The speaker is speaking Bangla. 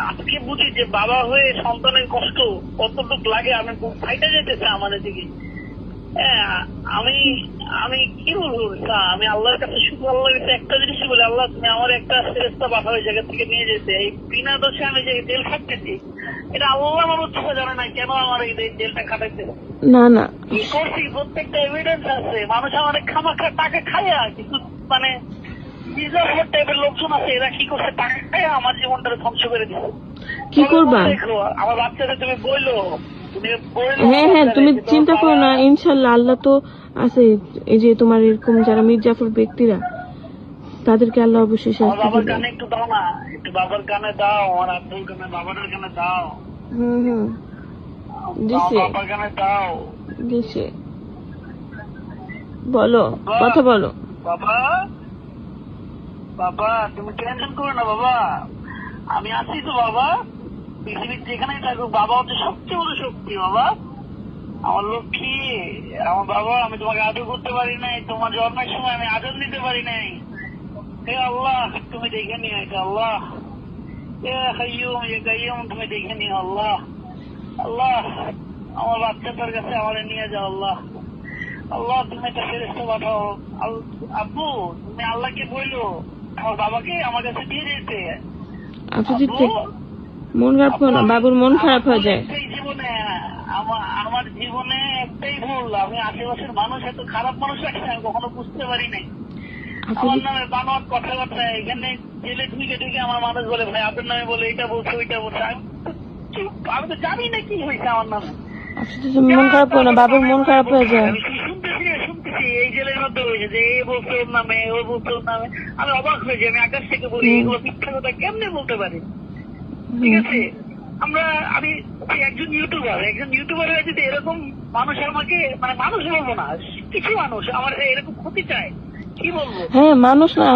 আজকে বুঝি যে বাবা হয়ে সন্তানের কষ্ট কতটুকু লাগে। আমি ফাইটা যেতেছে আমাদের দিকে। আমি আমি কি বলবো, আমি আল্লাহর কাছে শুধু আল্লাহর কাছে একটা জিনিসই বলি, আল্লাহ তুমি আমার একটা ফেরেশতা পাঠাও এই জায়গা থেকে নিয়ে যেতে। এই বিনা দোষে আমি যে জেল খাটতেছি, এটা আল্লাহ আমার উৎসাহ জানে না কেন আমার এই জেলটা খাটাইতে। না না কি করছি প্রত্যেকটা এভিডেন্স আছে। মানুষ আমাদের খামাখা টাকা খায়া কিছু মানে টাইপের লোকজন আছে, এরা কি করছে টাকা খায়া আমার জীবনটা ধ্বংস করে দিচ্ছে। কি করবা? দেখো আমার বাচ্চাদের তুমি বললো, হ্যাঁ তুমি চিন্তা করো না, ইনশাল্লাহ আল্লাহ তো আছে। এই যে তোমার এরকম যারা মির্জাফর ব্যক্তিরা, তাদেরকে আল্লাহ অবশ্যই শাস্তি বাবার দিবে। কানে একটু দাও না, একটু বাবার কানে দাও, আমার আব্বুর কানে বাবার কানে দাও। দিছে বাবার কানে দাও। দিছে। বলো, কথা বলো। বাবা বাবা তুমি টেনশন করো না বাবা, আমি আছি তো বাবা। পৃথিবীর যেখানেই থাকুক বাবা হচ্ছে সবচেয়ে বড় শক্তি। বাবা আমার লক্ষ্মী, আমার বাবা, আমি তোমাকে আদর করতে পারি নাই, তোমার জন্মের সময় আমি আদর দিতে পারি নাই। হে আল্লাহ তুমি দেখে নিও এটা। আল্লাহ এ কাইয়ুম এ কাইয়ুম তুমি দেখে নিও। আল্লাহ আল্লাহ আমার বাচ্চাটার কাছে আমাদের নিয়ে যাও। আল্লাহ আল্লাহ তুমি একটা ফেরেশতা পাঠাও। আব্বু তুমি আল্লাহকে বললো আমার বাবাকে আমার কাছে দিয়ে যেতে। মন খারাপ করো না, বাবুর মন খারাপ হয়ে যায়। জীবনে আমার জীবনে একটাই ভুল, আমি আশেপাশের মানুষ এত খারাপ মানুষ আছে আমি কখনো বুঝতে পারি নাই। আমার নামে বানোয়াট কথাবার্তা এখানে জেলে ঢুকে ঢুকে আমার মানুষ বলে ভাই আপনার নামে বলে এটা বলছে ওইটা বলছে। আমি তো জানি না কি হয়েছে আমার নামে। মন খারাপ করো না, বাবুর মন খারাপ হয়ে যায়। শুনতেছি এই জেলের মধ্যে হয়েছে যে এ বলছে ওর নামে, ও বলছে ওর নামে। আমি অবাক হয়ে যাই, আমি আকাশ থেকে বলি এগুলো মিথ্যা কথা কেমনে বলতে পারে। ঠিক আছে আমি একজন ইউটিউবার হয়ে যদি এরকম মানুষ আমাকে মানে মানুষ বলবো না, কিছু মানুষ আমার এরকম ক্ষতি চায়, কি বলবো? হ্যাঁ মানুষ না